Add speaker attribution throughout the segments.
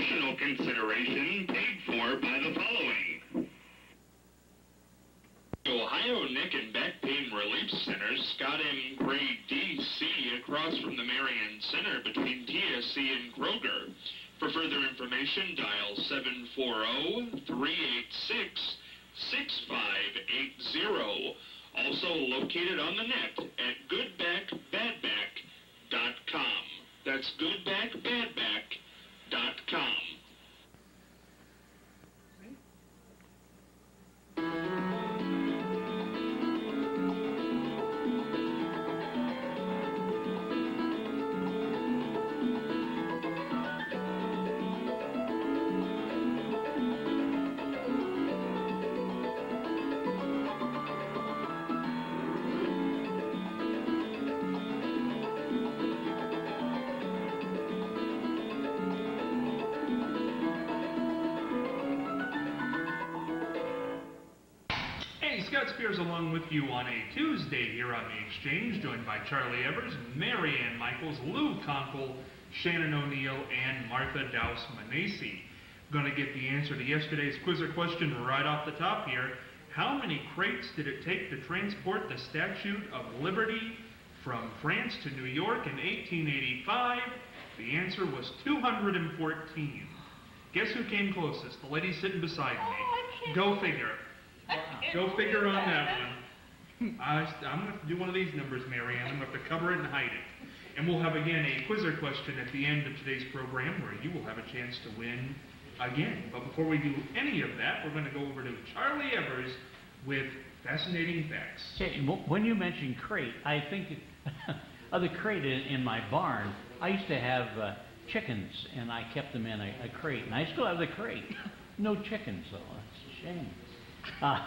Speaker 1: Additional consideration paid for by the following. Ohio Neck and Back Pain Relief Center, Scott M. Gray, D.C., across from the Marion Center between TSC and Kroger. For further information, dial 740-386-6580. Also located on the net at goodbackbadback.com. That's goodbackbadback.com.
Speaker 2: Scott Spears along with you on a Tuesday here on The Exchange, joined by Charlie Evers, Mary Ann Michaels, Lou Conkle, Shannon O'Neill, and Martha Douse-Manesi. Going to get the answer to yesterday's quizzer question right off the top here. How many crates did it take to transport the Statue of Liberty from France to New York in 1885? The answer was 214. Guess who came closest? The lady sitting beside me. Go figure. Go figure on that one. I'm going to have to do one of these numbers, Mary Ann. I'm going to have to cover it and hide it. And we'll have, again, a quizzer question at the end of today's program where you will have a chance to win again. But before we do any of that, we're going to go over to Charlie Evers with Fascinating Facts.
Speaker 3: Okay, when you mention crate, I think of the crate in my barn. I used to have chickens, and I kept them in a crate. And I still have the crate. No chickens, though. That's a shame.
Speaker 2: That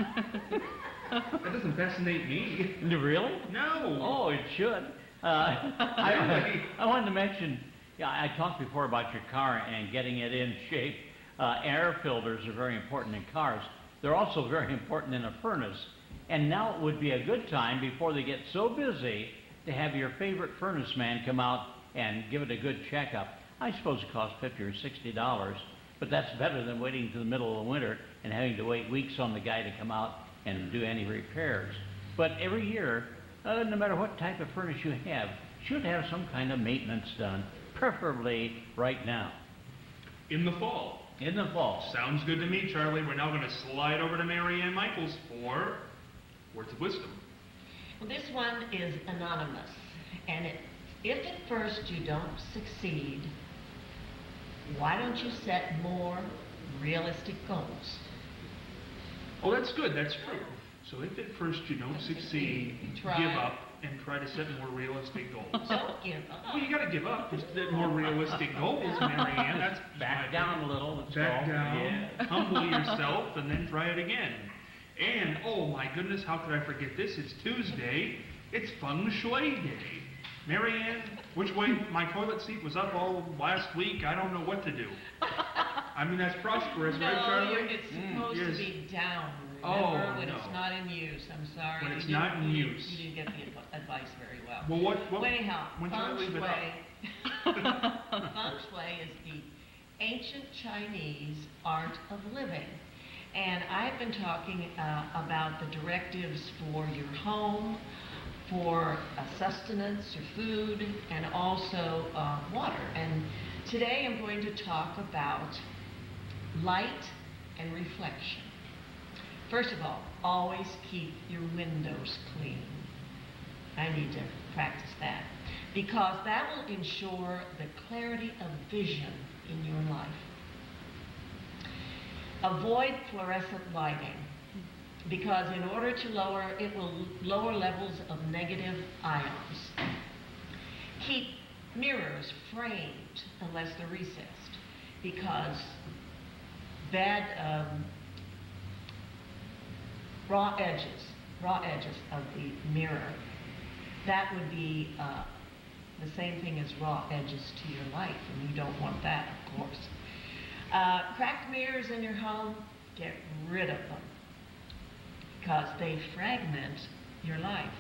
Speaker 2: doesn't fascinate me.
Speaker 3: Really?
Speaker 2: No.
Speaker 3: Oh, it should. I wanted to mention, I talked before about your car and getting it in shape. Air filters are very important in cars. They're also very important in a furnace. And now it would be a good time, before they get so busy, to have your favorite furnace man come out and give it a good checkup. I suppose it costs $50 or $60. But that's better than waiting to the middle of the winter and having to wait weeks on the guy to come out and do any repairs. But every year, no matter what type of furnace you have, should have some kind of maintenance done, preferably right now.
Speaker 2: In the fall.
Speaker 3: In the fall.
Speaker 2: Sounds good to me, Charlie. We're now going to slide over to Mary Ann Michaels for Words of Wisdom.
Speaker 4: Well, this one is anonymous. And if at first you don't succeed, why don't you set more realistic goals?
Speaker 2: Oh, that's good. That's true. So if at first you don't succeed, give up and try to set more realistic goals.
Speaker 4: Don't give up.
Speaker 2: Well, you got to give up. Just set more realistic goals, Mary Ann. That's
Speaker 3: back down a little.
Speaker 2: Back down. Yeah. Humble yourself and then try it again. And, oh my goodness, how could I forget this? It's Tuesday. It's Feng Shui Day. Mary Ann, which way? My toilet seat was up all last week. I don't know what to do. I mean, that's prosperous, right, Charlie?
Speaker 4: No, it's supposed to be down. Remember, when it's not in use. I'm sorry.
Speaker 2: When it's not in use.
Speaker 4: You didn't get the advice very well.
Speaker 2: Well,
Speaker 4: anyhow,
Speaker 2: when should I leave it up?
Speaker 4: Feng Shui is the ancient Chinese art of living. And I've been talking about the directives for your home, for sustenance, your food, and also water. And today I'm going to talk about light and reflection. First of all, always keep your windows clean. I need to practice that, because that will ensure the clarity of vision in your life. Avoid fluorescent lighting, because in order to it will lower levels of negative ions. Keep mirrors framed unless they're recessed, because bad raw edges of the mirror, that would be the same thing as raw edges to your life, and you don't want that, of course. Cracked mirrors in your home, get rid of them, because they fragment your life.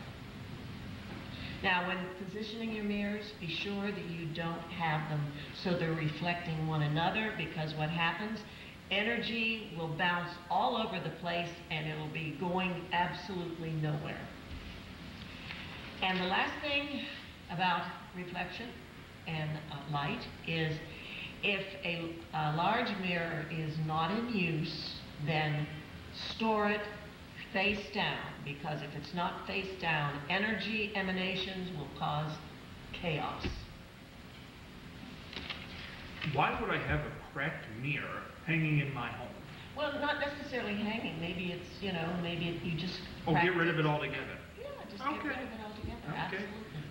Speaker 4: Now, when positioning your mirrors, be sure that you don't have them so they're reflecting one another, because what happens, energy will bounce all over the place and it'll be going absolutely nowhere. And the last thing about reflection and light is if a large mirror is not in use, then store it face down, because if it's not face down, energy emanations will cause chaos.
Speaker 2: Why would I have a cracked mirror hanging in my home?
Speaker 4: Well, not necessarily hanging. Maybe it's, you know, you just
Speaker 2: Get rid of it altogether.
Speaker 4: Yeah, just get rid of it altogether.
Speaker 2: Okay.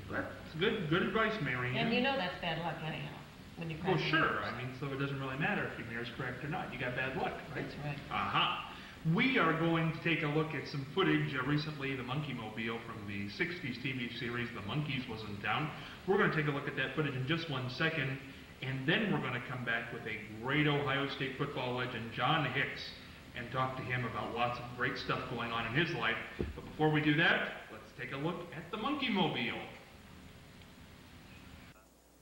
Speaker 4: Absolutely.
Speaker 2: That's good advice, Mary Ann.
Speaker 4: And you know that's bad luck anyhow, when you crack
Speaker 2: Well, sure.
Speaker 4: mirrors.
Speaker 2: I mean, so it doesn't really matter if your mirror's cracked or not. You got bad luck, right?
Speaker 4: That's right.
Speaker 2: Aha. We are going to take a look at some footage. Recently, the Monkey Mobile from the 60s TV series, The Monkees, was in town. We're going to take a look at that footage in just 1 second, and then we're going to come back with a great Ohio State football legend, John Hicks, and talk to him about lots of great stuff going on in his life. But before we do that, let's take a look at the Monkey Mobile.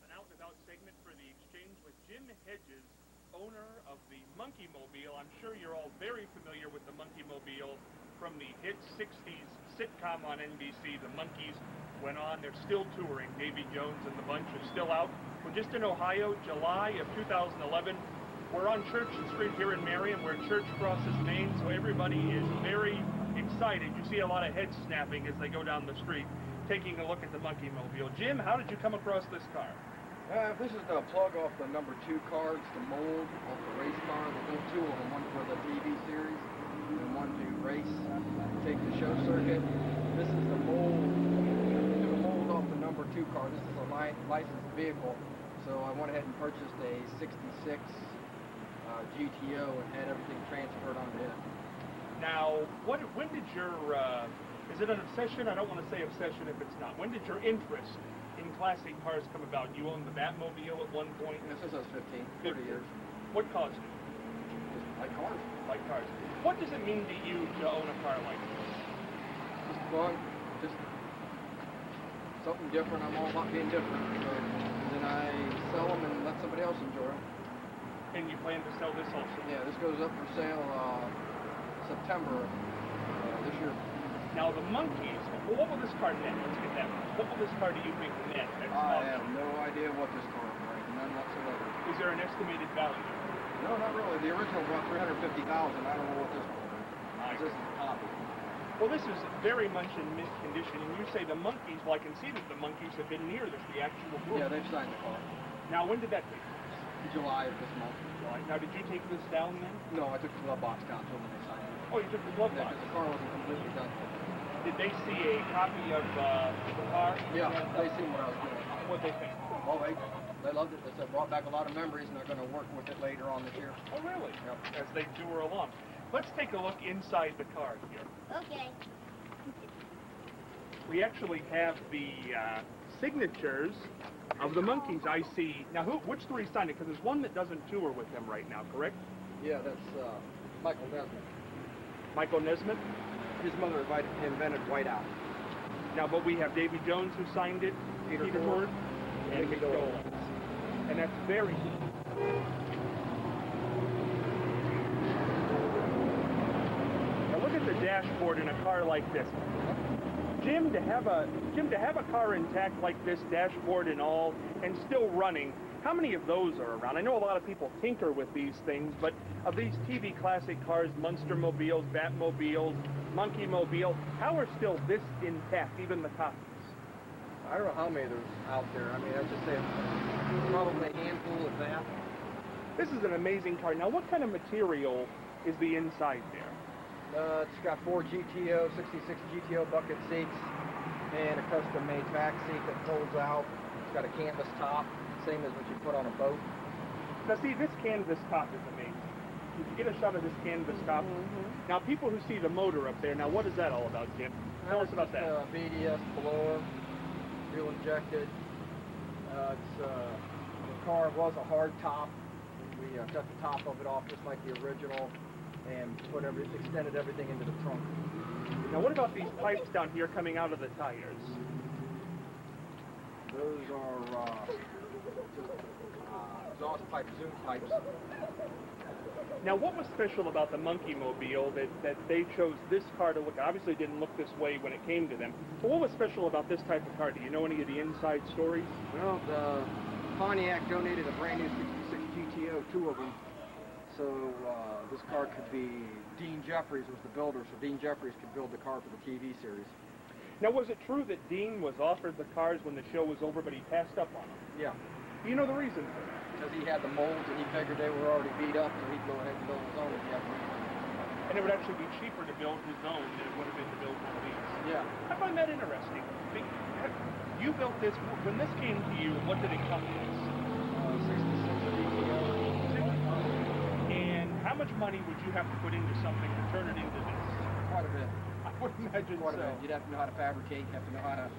Speaker 2: An out and out segment for the exchange with Jim Hedges, owner of the Monkey Mobile. I'm sure you're all very familiar with the Monkey Mobile from the hit 60s sitcom on NBC, The Monkees. Went on, they're still touring. Davy Jones and the bunch are still out. We're just in Ohio, July of 2011. We're on Church Street here in Marion, where Church crosses Main, so everybody is very excited. You see a lot of heads snapping as they go down the street, taking a look at the Monkey Mobile. Jim, how did you come across this car?
Speaker 5: This is the plug off the number 2 cards, the mold off the race car. There's two of them, one for the TV series and one to race, take the show circuit. This is the mold. The mold off the number 2 car. This is a licensed vehicle, so I went ahead and purchased a 66 GTO and had everything transferred onto it.
Speaker 2: Now, when did your, is it an obsession? I don't want to say obsession if it's not. When did your interest in classic cars come about? You owned the Batmobile at one point?
Speaker 5: And since I was 15, 30 years.
Speaker 2: What caused it?
Speaker 5: Just like cars.
Speaker 2: Like cars. What does it mean to you to own a car like this?
Speaker 5: Just fun, just something different. I'm all about being different. So then I sell them and let somebody else enjoy them.
Speaker 2: And you plan to sell this also?
Speaker 5: Yeah, this goes up for sale September this year.
Speaker 2: Now the Monkees, what will this car net? Let's get that. What will this car do you think net?
Speaker 5: I have no idea what this car is worth, none whatsoever.
Speaker 2: Is there an estimated value?
Speaker 5: No, not really. The original was about $350,000. I don't know what this one is. This is a copy.
Speaker 2: Well, this is very much in mint condition, and you say the Monkees, well, I can see that the Monkees have been near this, the actual group.
Speaker 5: Yeah, they've signed the car.
Speaker 2: Now, when did that take?
Speaker 5: July of this month.
Speaker 2: July. Now, did you take this down then?
Speaker 5: No, I took the glove box down to them when they signed it.
Speaker 2: Oh, you took the glove box?
Speaker 5: Yeah, because the car wasn't completely done.
Speaker 2: Did they see a copy of the car?
Speaker 5: Yeah, they seen what I was doing.
Speaker 2: What'd they think?
Speaker 5: Oh, they loved it. They said, brought back a lot of memories, and they're going to work with it later on this year.
Speaker 2: Oh, really?
Speaker 5: Yep.
Speaker 2: As they tour along. Let's take a look inside the car here.
Speaker 6: Okay.
Speaker 2: We actually have the signatures of the Monkees, I see. Now, which three signed it? Because there's one that doesn't tour with them right now, correct?
Speaker 5: Yeah, that's Michael Nesmith.
Speaker 2: Michael Nesmith?
Speaker 5: His mother invented whiteout.
Speaker 2: Now, but we have Davy Jones who signed it, Peter Ford, and Mick Dolan. And that's very cool. Now look at the dashboard in a car like this. Jim, to have a car intact like this, dashboard and all, and still running, how many of those are around? I know a lot of people tinker with these things, but of these TV classic cars, Munstermobiles, Batmobiles, Monkey Mobile, how are still this intact, even the copies?
Speaker 5: I don't know how many there's out there. I mean, I'd just say probably a handful of that.
Speaker 2: This is an amazing car. Now, what kind of material is the inside there?
Speaker 5: It's got 4 GTO, 66 GTO bucket seats, and a custom-made back seat that folds out. It's got a canvas top, same as what you put on a boat.
Speaker 2: Now, see, this canvas top is amazing. You can get a shot of this canvas top. Now, people who see the motor up there, now, what is that all about, Jim? Tell us about that.
Speaker 5: BDS blower, fuel injected. The car was a hard top. We cut the top of it off just like the original, and extended everything into the trunk.
Speaker 2: Now, what about these pipes down here coming out of the tires?
Speaker 5: Those are exhaust pipe, zoom pipes.
Speaker 2: Now, what was special about the Monkey Mobile that they chose this car to look at? Obviously, it didn't look this way when it came to them. But what was special about this type of car? Do you know any of the inside stories?
Speaker 5: Well, the Pontiac donated a brand new 66 GTO, 2 of them. So this car could be, Dean Jeffries was the builder, so Dean Jeffries could build the car for the TV series.
Speaker 2: Now, was it true that Dean was offered the cars when the show was over, but he passed up on them?
Speaker 5: Yeah.
Speaker 2: Do you know the reason for that?
Speaker 5: Because he had the molds and he figured they were already beat up, so he'd go ahead and build his own if he had to.
Speaker 2: And it would actually be cheaper to build his own than it would have been to build one of these.
Speaker 5: Yeah.
Speaker 2: I find that interesting. You built this, when this came to you, what did it come with?
Speaker 5: 66 GTO.
Speaker 2: And how much money would you have to put into something to turn it into this?
Speaker 5: Quite a bit.
Speaker 2: I would imagine
Speaker 5: Quite a
Speaker 2: so.
Speaker 5: bit. You'd have to know how to fabricate, you have to know how to,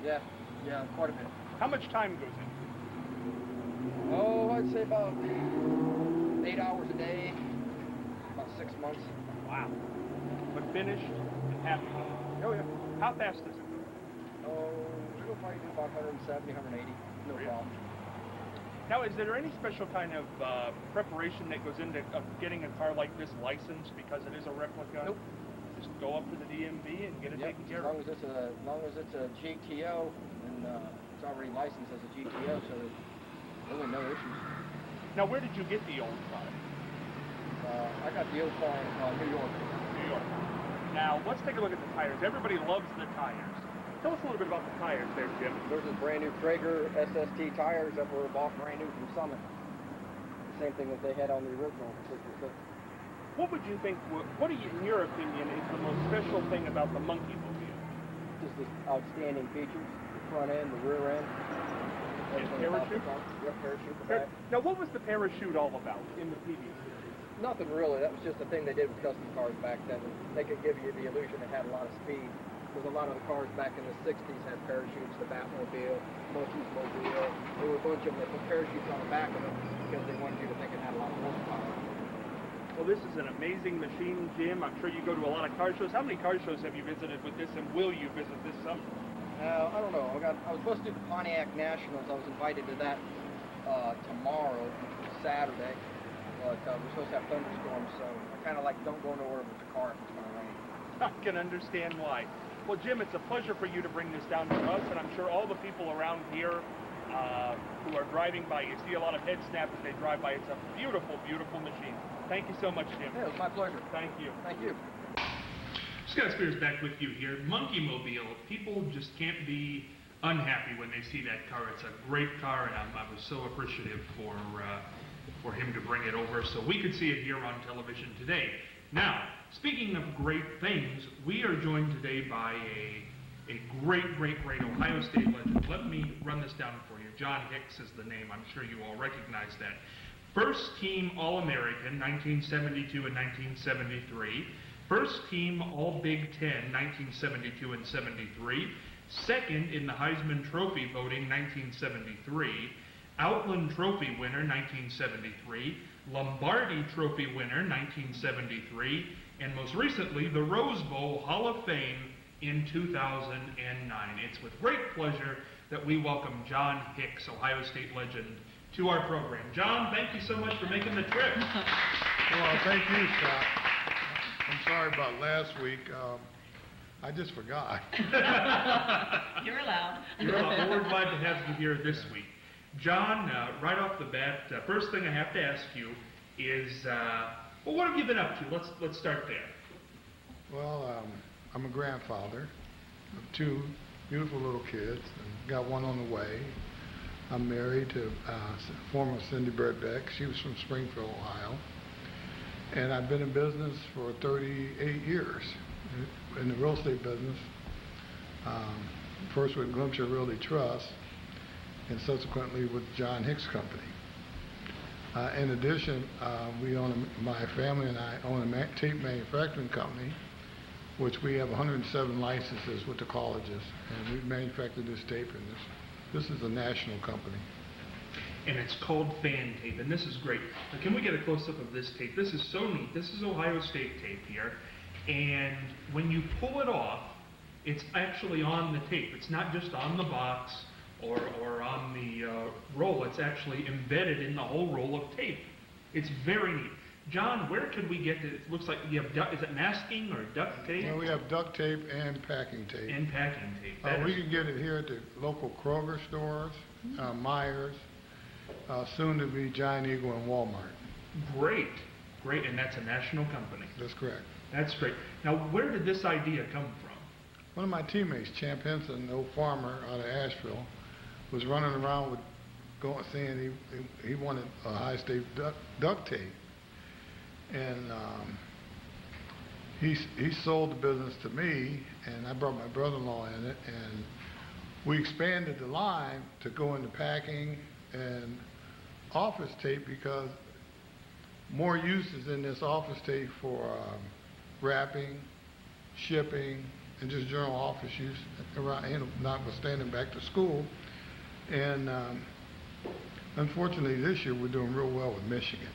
Speaker 5: yeah, quite a bit.
Speaker 2: How much time goes into it?
Speaker 5: Oh, I'd say about 8 hours a day, about 6 months.
Speaker 2: Wow. But finished and happy with it.
Speaker 5: Oh, yeah.
Speaker 2: How fast does it go?
Speaker 5: Oh, we'll probably do about 170, 180, no
Speaker 2: Really?
Speaker 5: problem.
Speaker 2: Now, is there any special kind of preparation that goes into getting a car like this licensed because it is a replica?
Speaker 5: Nope.
Speaker 2: Just go up to the DMV and get it taken care of?
Speaker 5: As long as it's a GTO and it's already licensed as a GTO, so there's really no issues.
Speaker 2: Now, where did you get the old car?
Speaker 5: I got the old car in New York.
Speaker 2: New York. Now, let's take a look at the tires. Everybody loves the tires. Tell us a little bit about the tires there, Jim.
Speaker 5: Those are brand new Traeger SST tires that were bought brand new from Summit. The same thing that they had on the original 66.
Speaker 2: What would you think, what do you, in your opinion, is the most special thing about the Monkey Mobile?
Speaker 5: Just the outstanding features, the front end, the rear end.
Speaker 2: And parachute?
Speaker 5: Yep, parachute, the back.
Speaker 2: Now, what was the parachute all about in the previous series?
Speaker 5: Nothing really. That was just a thing they did with custom cars back then. They could give you the illusion it had a lot of speed. Because a lot of the cars back in the 60s had parachutes, the Batmobile, Monkey's Mobile. There were a bunch of them that put parachutes on the back of them because they wanted you to think it had a lot of horsepower.
Speaker 2: Well, this is an amazing machine, Jim. I'm sure you go to a lot of car shows. How many car shows have you visited with this, and will you visit this summer?
Speaker 5: I don't know. I was supposed to do the Pontiac Nationals. I was invited to that tomorrow, Saturday. But we're supposed to have thunderstorms, so I kind of like don't go nowhere with the car if it's going to rain.
Speaker 2: I can understand why. Well, Jim, it's a pleasure for you to bring this down to us, and I'm sure all the people around here who are driving by, you see a lot of head snaps as they drive by. It's a beautiful, beautiful machine. Thank you so much, Jim.
Speaker 5: Yeah, it was my pleasure.
Speaker 2: Thank you.
Speaker 5: Thank you.
Speaker 2: Scott Spears back with you here. Monkey Mobile. People just can't be unhappy when they see that car. It's a great car, and I was so appreciative for him to bring it over so we could see it here on television today. Now, speaking of great things, we are joined today by a great Ohio State legend. Let me run this down for you. John Hicks is the name. I'm sure you all recognize that. First team All-American, 1972 and 1973. First team All-Big Ten, 1972 and 73. Second in the Heisman Trophy voting, 1973. Outland Trophy winner, 1973. Lombardi Trophy winner, 1973. And most recently, the Rose Bowl Hall of Fame in 2009. It's with great pleasure that we welcome John Hicks, Ohio State legend, to our program. John, thank you so much for making the trip.
Speaker 6: Well, thank you, Scott. I'm sorry about last week. I just forgot.
Speaker 4: You're allowed.
Speaker 2: You're allowed. We're glad to have you here this week. John, right off the bat, first thing I have to ask you is, well, what have you been up to? Let's start there.
Speaker 6: Well, I'm a grandfather of 2 beautiful little kids, and got one on the way. I'm married to former Cindy Birdbeck. She was from Springfield, Ohio. And I've been in business for 38 years in the real estate business. First with Glimcher Realty Trust, and subsequently with John Hicks Company. In addition, my family and I own a tape manufacturing company, which we have 107 licenses with the colleges, and we manufacture this tape, and this is a national company.
Speaker 2: And it's called Fan Tape, and this is great. Now, can we get a close-up of this tape? This is so neat. This is Ohio State tape here, and when you pull it off, it's actually on the tape. It's not just on the box or on the roll. It's actually embedded in the whole roll of tape. It's very neat. John, where could we get it? It looks like you have, is it masking or duct tape?
Speaker 6: Yeah, we have duct tape and packing tape.
Speaker 2: And packing tape.
Speaker 6: We can get it here at the local Kroger stores, Myers, soon to be Giant Eagle and Walmart.
Speaker 2: Great, great, and that's a national company.
Speaker 6: That's correct.
Speaker 2: That's great. Now, where did this idea come from?
Speaker 6: One of my teammates, Champ Henson, an old farmer out of Asheville, was running around with saying he wanted a high-state duct tape. And he sold the business to me, and I brought my brother-in-law in it, and we expanded the line to go into packing and office tape because more uses in this office tape for wrapping, shipping, and just general office use around, notwithstanding back to school. And unfortunately, this year we're doing real well with Michigan.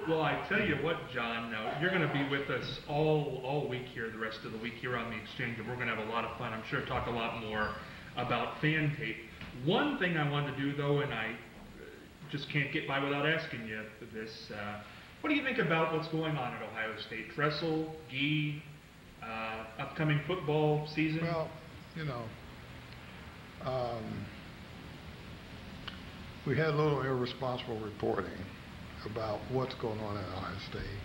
Speaker 2: Well, I tell you what, John, you're going to be with us all week here, the rest of the week here on the Exchange, and we're going to have a lot of fun. I'm sure talk a lot more about fan tape. One thing I wanted to do, though, and I just can't get by without asking you this, what do you think about what's going on at Ohio State? Tressel, Gee, upcoming football season?
Speaker 6: Well, you know, we had a little irresponsible reporting about what's going on at Ohio State.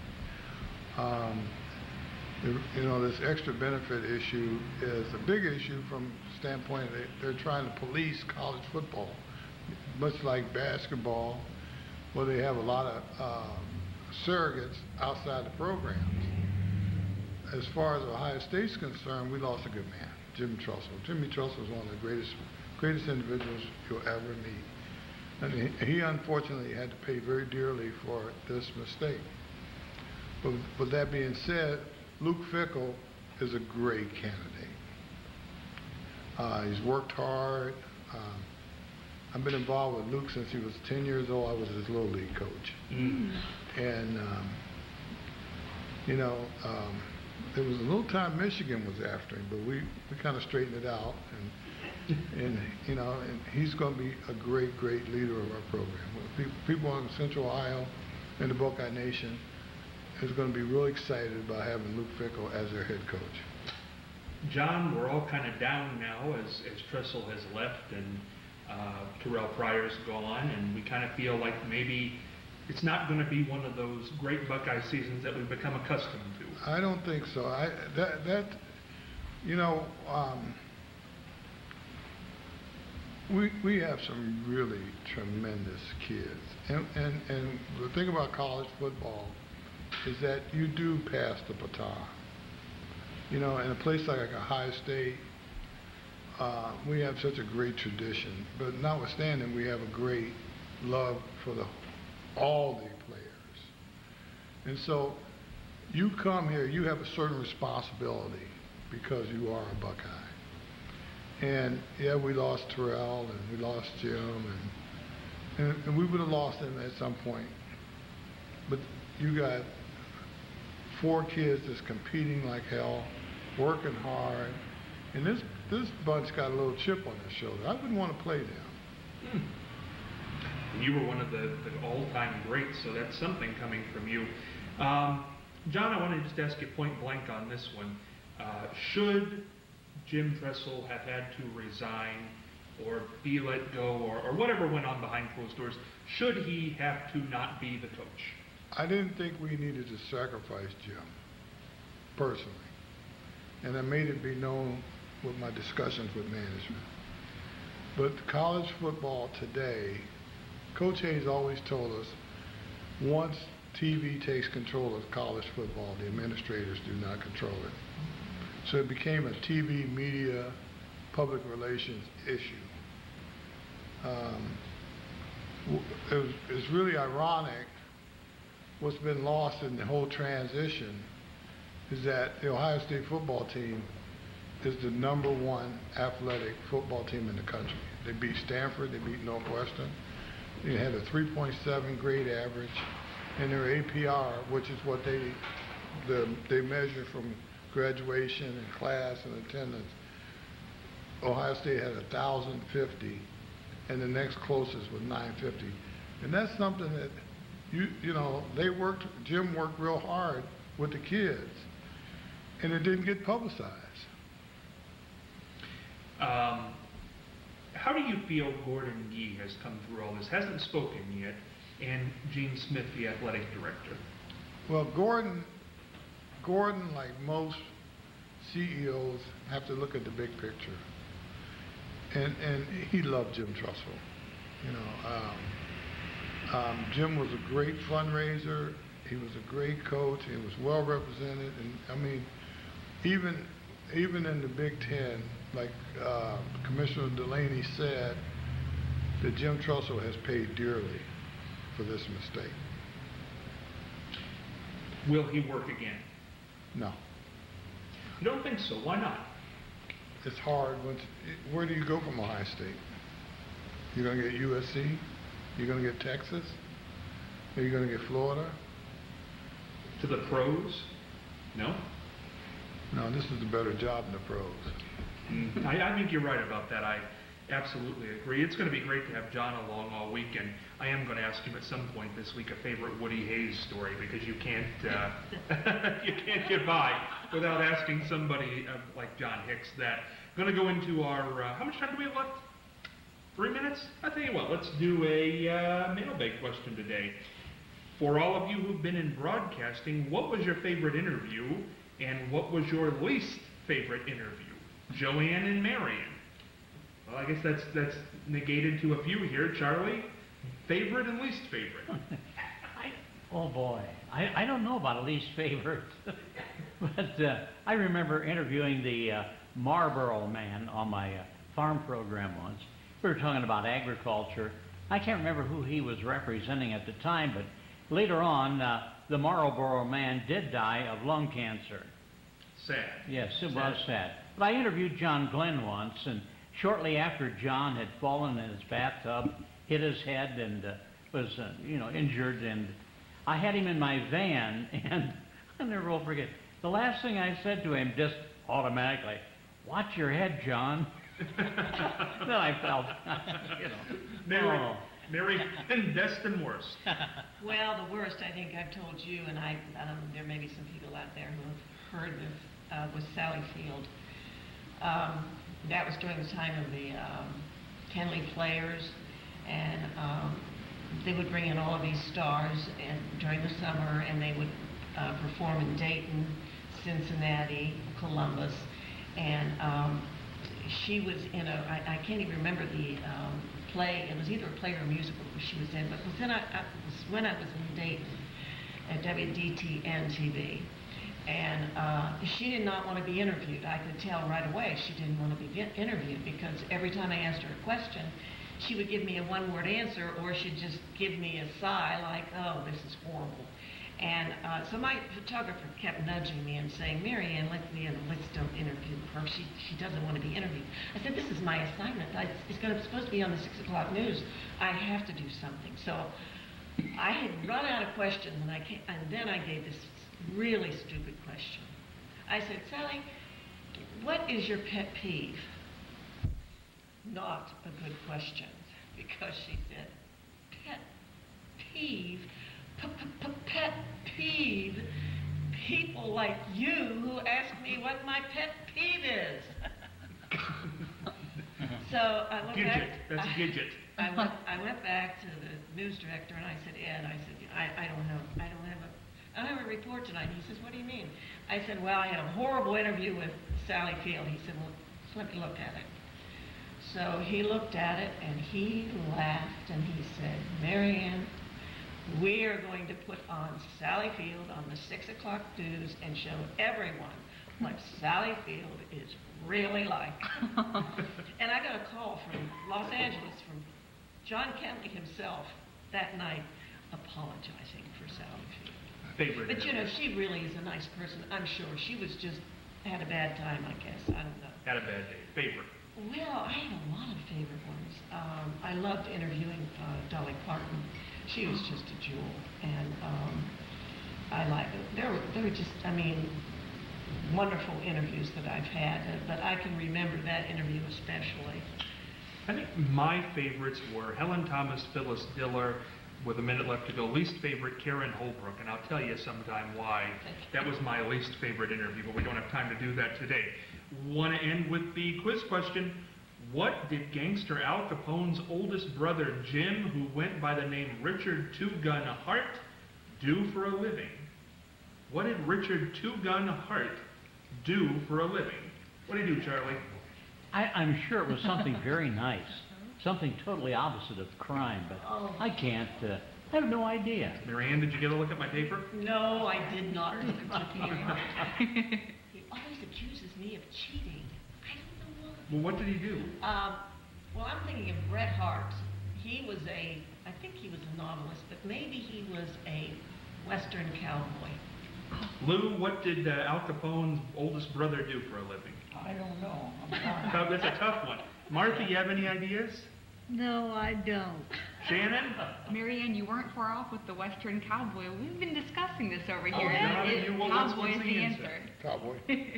Speaker 6: You know, this extra benefit issue is a big issue from the standpoint that they're trying to police college football, much like basketball, where they have a lot of surrogates outside the programs. As far as Ohio State's concerned, we lost a good man, Jimmy Tressel. Jimmy Tressel is one of the greatest individuals you'll ever meet. And he unfortunately had to pay very dearly for this mistake. But with that being said, Luke Fickell is a great candidate. He's worked hard. I've been involved with Luke since he was 10 years old. I was his little league coach. And, you know, there was a little time Michigan was after him, but we kind of straightened it out. And you know, and he's going to be a great leader of our program. People in Central Ohio and the Buckeye Nation is going to be really excited about having Luke Fickell as their head coach.
Speaker 2: John, we're all kind of down now as Tressel has left and Terrell Pryor's gone, and we kind of feel like maybe it's not going to be one of those great Buckeye seasons that we've become accustomed to.
Speaker 6: I don't think so. You know, we have some really tremendous kids, and the thing about college football is that you do pass the baton. You know, in a place like Ohio State, we have such a great tradition, but notwithstanding, we have a great love for all the players. And so you come here, you have a certain responsibility because you are a Buckeye. And yeah, we lost Terrell and we lost Jim, and we would have lost him at some point. But you got 4 kids that's competing like hell, working hard, and this bunch got a little chip on their shoulder. I wouldn't want to play them.
Speaker 2: You were one of the all-time greats, so that's something coming from you. John, I want to just ask you point blank on this one. Should Jim Tressel have had to resign or be let go or whatever went on behind closed doors, should he have to not be the coach?
Speaker 6: I didn't think we needed to sacrifice Jim, personally. And I made it be known with my discussions with management. But college football today, Coach Hayes always told us, once TV takes control of college football, the administrators do not control it. So it became a TV, media, public relations issue. It's really ironic. What's been lost in the whole transition is that the Ohio State football team is the #1 athletic football team in the country. They beat Stanford, they beat Northwestern. They had a 3.7 grade average, and their APR, which is what they measure from graduation and class and attendance, Ohio State had 1,050, and the next closest was 950. And that's something that, you know, Jim worked real hard with the kids, and it didn't get publicized.
Speaker 2: How do you feel Gordon Gee has come through all this? Hasn't spoken yet, and Gene Smith, the athletic director.
Speaker 6: Well, Gordon, like most CEOs, have to look at the big picture. And he loved Jim Trussell. You know, Jim was a great fundraiser. He was a great coach. He was well represented. And I mean, even in the Big Ten, like Commissioner Delaney said, that Jim Trussell has paid dearly for this mistake.
Speaker 2: Will he work again?
Speaker 6: No.
Speaker 2: I don't think so. Why not?
Speaker 6: It's hard. Where do you go from Ohio State? You're going to get USC? You're going to get Texas? Are you going to get Florida?
Speaker 2: To the pros? No?
Speaker 6: No, this is a better job than the pros.
Speaker 2: I think you're right about that. I absolutely agree. It's going to be great to have John along all week, and I am going to ask him at some point this week a favorite Woody Hayes story, because you can't you can't get by without asking somebody like John Hicks that. Going to go into our how much time do we have left? 3 minutes? I'll tell you what. Let's do a mailbag question today. For all of you who've been in broadcasting, what was your favorite interview, and what was your least favorite interview? Joanne and Marion. Well, I guess that's negated to a few here. Charlie, favorite and least favorite.
Speaker 3: Oh boy, I don't know about a least favorite, but I remember interviewing the Marlboro man on my farm program once. We were talking about agriculture. I can't remember who he was representing at the time, but later on, the Marlboro man did die of lung cancer.
Speaker 2: Sad.
Speaker 3: Yes, it was sad. But I interviewed John Glenn once, and shortly after John had fallen in his bathtub, hit his head, and was, injured, and I had him in my van, and I never will forget. The last thing I said to him, just automatically, "Watch your head, John." Then I felt,
Speaker 2: Mary, and best and worst.
Speaker 4: Well, the worst, I think I've told you, and there may be some people out there who have heard this, was Sally Field. That was during the time of the Kenley Players, and they would bring in all of these stars during the summer, and they would perform in Dayton, Cincinnati, Columbus, and she was in I can't even remember the play. It was either a play or a musical she was in, but it was when I was in Dayton at WMNO-TV. And she did not want to be interviewed. I could tell right away she didn't want to be interviewed, because every time I asked her a question, she would give me a one-word answer, or she'd just give me a sigh like, "Oh, this is horrible." And so my photographer kept nudging me and saying, "Marianne, let's don't interview her. She doesn't want to be interviewed." I said, "This is my assignment. It's supposed to be on the 6 o'clock news. I have to do something." So I had run out of questions, and then I gave this really stupid question. I said, "Sally, what is your pet peeve?" Not a good question, because she said, "Pet peeve? Pet peeve? People like you who ask me what my pet peeve is." So I went back.
Speaker 2: That's a gidget.
Speaker 4: I went back to the news director, and I said, "Ed, I don't have a report tonight." He says, "What do you mean?" I said, "Well, I had a horrible interview with Sally Field." He said, "Well, let me look at it." So he looked at it, and he laughed, and he said, "Marianne, we are going to put on Sally Field on the 6 o'clock news and show everyone what Sally Field is really like." And I got a call from Los Angeles from John Kenley himself that night, apologizing for Sally Field.
Speaker 2: Favorite.
Speaker 4: But she really is a nice person, I'm sure. She was just had a bad time, I guess. I don't know.
Speaker 2: Had a bad day. Favorite.
Speaker 4: Well, I have a lot of favorite ones. I loved interviewing Dolly Parton. She was just a jewel, and I like there were just, wonderful interviews that I've had, but I can remember that interview especially.
Speaker 2: I think my favorites were Helen Thomas, Phyllis Diller, with a minute left to go. Least favorite, Karen Holbrook, and I'll tell you sometime why. That was my least favorite interview, but we don't have time to do that today. Want to end with the quiz question. What did gangster Al Capone's oldest brother, Jim, who went by the name Richard Two Gun Hart, do for a living? What did Richard Two Gun Hart do for a living? What did he do, Charlie?
Speaker 3: I'm sure it was something very nice. Something totally opposite of crime, but I can't, I have no idea.
Speaker 2: Marianne, did you get a look at my paper?
Speaker 4: No, I did not look at your paper. He always accuses me of cheating. I don't know why.
Speaker 2: Well, what did he do?
Speaker 4: Well, I'm thinking of Bret Hart. He was I think he was a novelist, but maybe he was a Western cowboy.
Speaker 2: Lou, what did Al Capone's oldest brother do for a living?
Speaker 7: I don't know. I'm sorry.
Speaker 2: That's a tough one. Martha, you have any ideas?
Speaker 8: No, I don't.
Speaker 2: Shannon?
Speaker 9: Marianne, you weren't far off with the Western cowboy. We've been discussing this over here.
Speaker 2: Cowboy
Speaker 9: is the answer.
Speaker 6: Cowboy.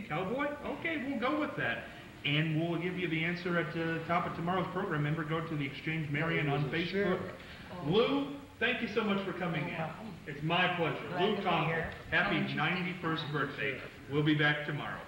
Speaker 2: Cowboy? Okay, we'll go with that. And we'll give you the answer at the top of tomorrow's program. Remember, go to the Exchange Marianne on Facebook. Lou, thank you so much for coming in. It's my pleasure. Lou Conklin, happy 91st birthday. We'll be back tomorrow.